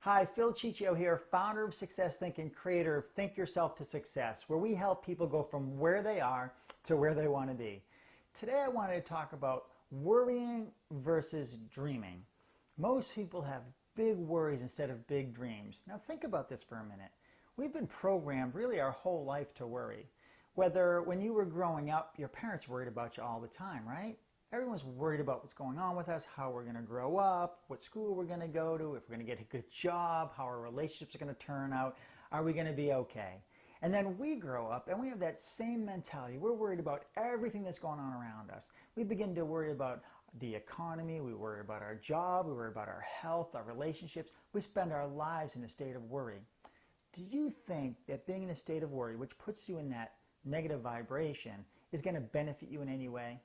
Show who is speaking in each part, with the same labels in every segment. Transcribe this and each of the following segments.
Speaker 1: Hi, Phil Ciccio here, founder of Success Thinking, creator of Think Yourself to Success, where we help people go from where they are to where they want to be. Today I wanted to talk about worrying versus dreaming. Most people have big worries instead of big dreams. Now think about this for a minute. We've been programmed really our whole life to worry. Whether when you were growing up, your parents worried about you all the time, right? Everyone's worried about what's going on with us, how we're going to grow up, what school we're going to go to, if we're going to get a good job, how our relationships are going to turn out, are we going to be okay? And then we grow up and we have that same mentality. We're worried about everything that's going on around us. We begin to worry about the economy, we worry about our job, we worry about our health, our relationships. We spend our lives in a state of worry. Do you think that being in a state of worry, which puts you in that negative vibration, is going to benefit you in any way?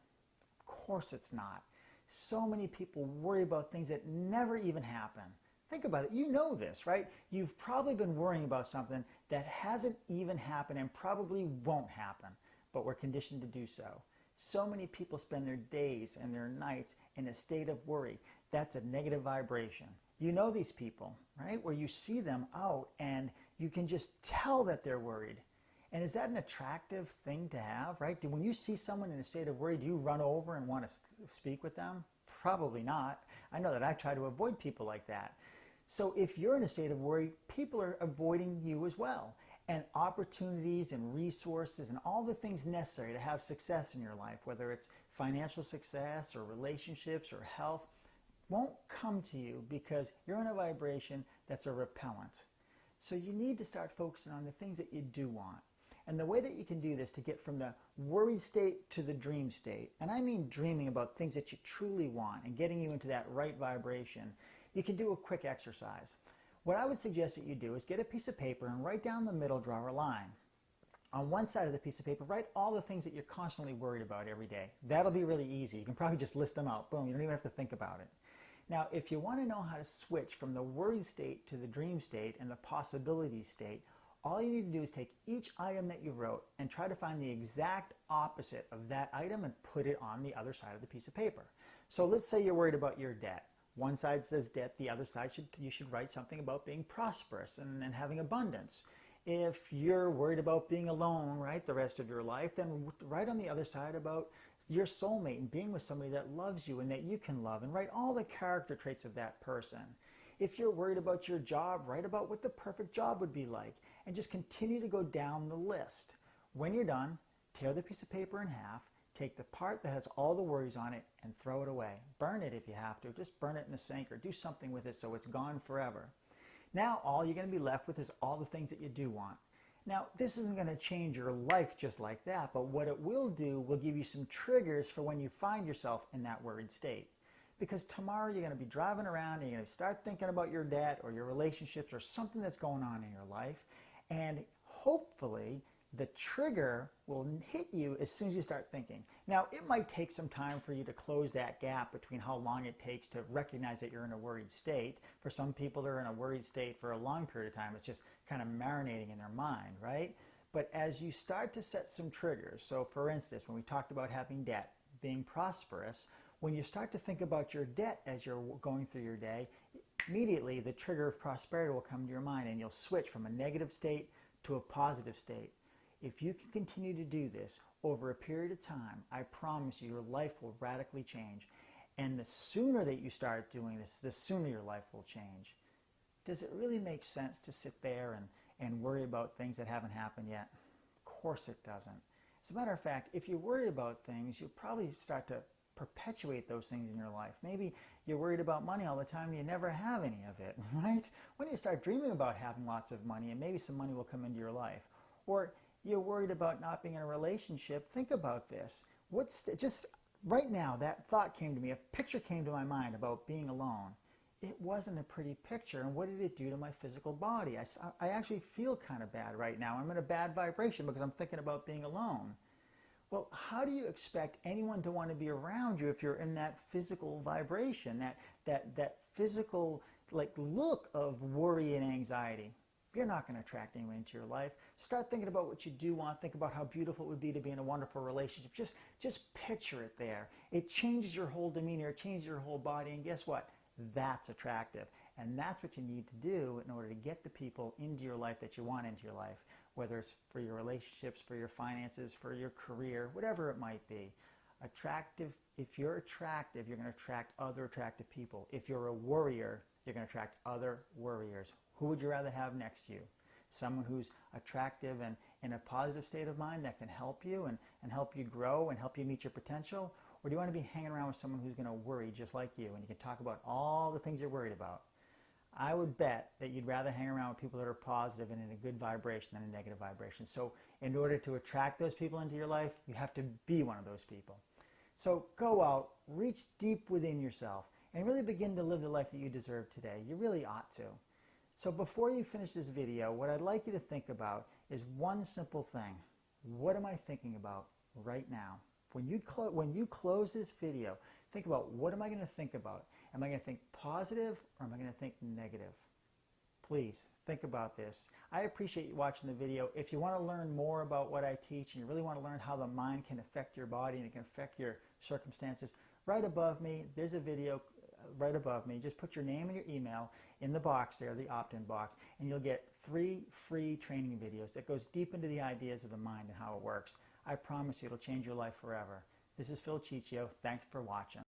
Speaker 1: Of course it's not. So many people worry about things that never even happen. Think about it. You know this, right? You've probably been worrying about something that hasn't even happened and probably won't happen, but we're conditioned to do so. So many people spend their days and their nights in a state of worry. That's a negative vibration. You know these people, right? Where you see them out and you can just tell that they're worried. And is that an attractive thing to have, right? When you see someone in a state of worry, do you run over and want to speak with them? Probably not. I know that I try to avoid people like that. So if you're in a state of worry, people are avoiding you as well. And opportunities and resources and all the things necessary to have success in your life, whether it's financial success or relationships or health, won't come to you because you're in a vibration that's a repellent. So you need to start focusing on the things that you do want. And the way that you can do this to get from the worried state to the dream state, and I mean dreaming about things that you truly want and getting you into that right vibration, you can do a quick exercise. What I would suggest that you do is get a piece of paper and right down the middle draw a line. On one side of the piece of paper, write all the things that you're constantly worried about every day. That'll be really easy. You can probably just list them out. Boom, you don't even have to think about it. Now, if you want to know how to switch from the worried state to the dream state and the possibility state, all you need to do is take each item that you wrote and try to find the exact opposite of that item and put it on the other side of the piece of paper. So let's say you're worried about your debt. One side says debt, the other side you should write something about being prosperous and having abundance. If you're worried about being alone, right, the rest of your life, then write on the other side about your soulmate and being with somebody that loves you and that you can love, and write all the character traits of that person. If you're worried about your job, write about what the perfect job would be like, and just continue to go down the list. When you're done, tear the piece of paper in half, take the part that has all the worries on it and throw it away. Burn it if you have to. Just burn it in the sink or do something with it so it's gone forever. Now all you're going to be left with is all the things that you do want. Now this isn't going to change your life just like that, but what it will do will give you some triggers for when you find yourself in that worried state. Because tomorrow you're going to be driving around and you're going to start thinking about your debt or your relationships or something that's going on in your life, and hopefully the trigger will hit you as soon as you start thinking. Now, it might take some time for you to close that gap between how long it takes to recognize that you're in a worried state. For some people, they're in a worried state for a long period of time. It's just kind of marinating in their mind, right? But as you start to set some triggers, so for instance, when we talked about having debt, being prosperous, when you start to think about your debt as you're going through your day, immediately the trigger of prosperity will come to your mind and you'll switch from a negative state to a positive state. If you can continue to do this over a period of time, I promise you your life will radically change. And the sooner that you start doing this, the sooner your life will change. Does it really make sense to sit there and worry about things that haven't happened yet? Of course it doesn't. As a matter of fact, if you worry about things, you'll probably start to perpetuate those things in your life. Maybe you're worried about money all the time and you never have any of it, right? When you start dreaming about having lots of money and maybe some money will come into your life. Or you're worried about not being in a relationship, think about this. Just right now, that thought came to me, a picture came to my mind about being alone. It wasn't a pretty picture, and what did it do to my physical body? I actually feel kind of bad right now. I'm in a bad vibration because I'm thinking about being alone. Well, how do you expect anyone to want to be around you if you're in that physical vibration, that physical look of worry and anxiety? You're not going to attract anyone into your life. Start thinking about what you do want. Think about how beautiful it would be to be in a wonderful relationship. Just picture it there. It changes your whole demeanor. It changes your whole body. And guess what? That's attractive. And that's what you need to do in order to get the people into your life that you want into your life, whether it's for your relationships, for your finances, for your career, whatever it might be. Attractive, if you're attractive, you're going to attract other attractive people. If you're a worrier, you're going to attract other worriers. Who would you rather have next to you? Someone who's attractive and in a positive state of mind that can help you and help you grow and help you meet your potential? Or do you want to be hanging around with someone who's going to worry just like you and you can talk about all the things you're worried about? I would bet that you'd rather hang around with people that are positive and in a good vibration than a negative vibration. So in order to attract those people into your life, you have to be one of those people. So go out, reach deep within yourself, and really begin to live the life that you deserve today. You really ought to. So before you finish this video, what I'd like you to think about is one simple thing. What am I thinking about right now? When you close this video, think about, what am I going to think about? Am I going to think positive or am I going to think negative? Please think about this. I appreciate you watching the video. If you want to learn more about what I teach and you really want to learn how the mind can affect your body and it can affect your circumstances, right above me, there's a video right above me. Just put your name and your email in the box there, the opt-in box, and you'll get 3 free training videos that goes deep into the ideas of the mind and how it works. I promise you it'll change your life forever. This is Phil Ciccio. Thanks for watching.